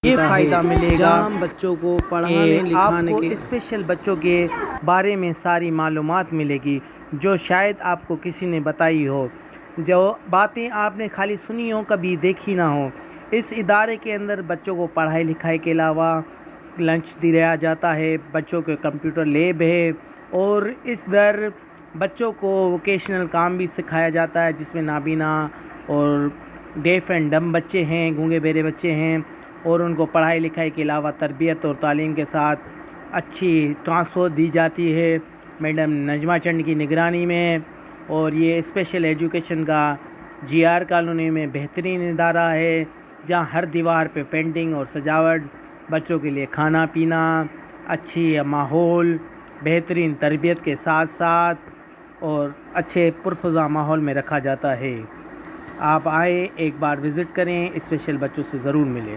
یہ فائدہ ملے گا جہاں بچوں کو پڑھانے لکھانے آپ کو کے اسپیشل بچوں کے بارے میں ساری معلومات ملے گی جو شاید آپ کو کسی نے بتائی ہو، جو باتیں آپ نے خالی سنی ہو کبھی دیکھی نہ ہو۔ اس ادارے کے اندر بچوں کو پڑھائی لکھائی کے علاوہ لنچ دیا جاتا ہے، بچوں کے کمپیوٹر لیب ہے، اور اس در بچوں کو ووکیشنل کام بھی سکھایا جاتا ہے جس میں نابینا اور ڈیف اینڈ ڈم بچے ہیں، گونگے بہرے بچے ہیں، اور ان کو پڑھائی لکھائی کے علاوہ تربیت اور تعلیم کے ساتھ اچھی ٹرانسپورٹ دی جاتی ہے میڈم نجمہ چنڈ کی نگرانی میں۔ اور یہ اسپیشل ایجوکیشن کا جی آر کالونی میں بہترین ادارہ ہے جہاں ہر دیوار پہ پینٹنگ اور سجاوٹ، بچوں کے لیے کھانا پینا، اچھی ماحول، بہترین تربیت کے ساتھ ساتھ اور اچھے پرفضا ماحول میں رکھا جاتا ہے۔ آپ آئے، ایک بار وزٹ کریں، اسپیشل بچوں سے ضرور ملیں۔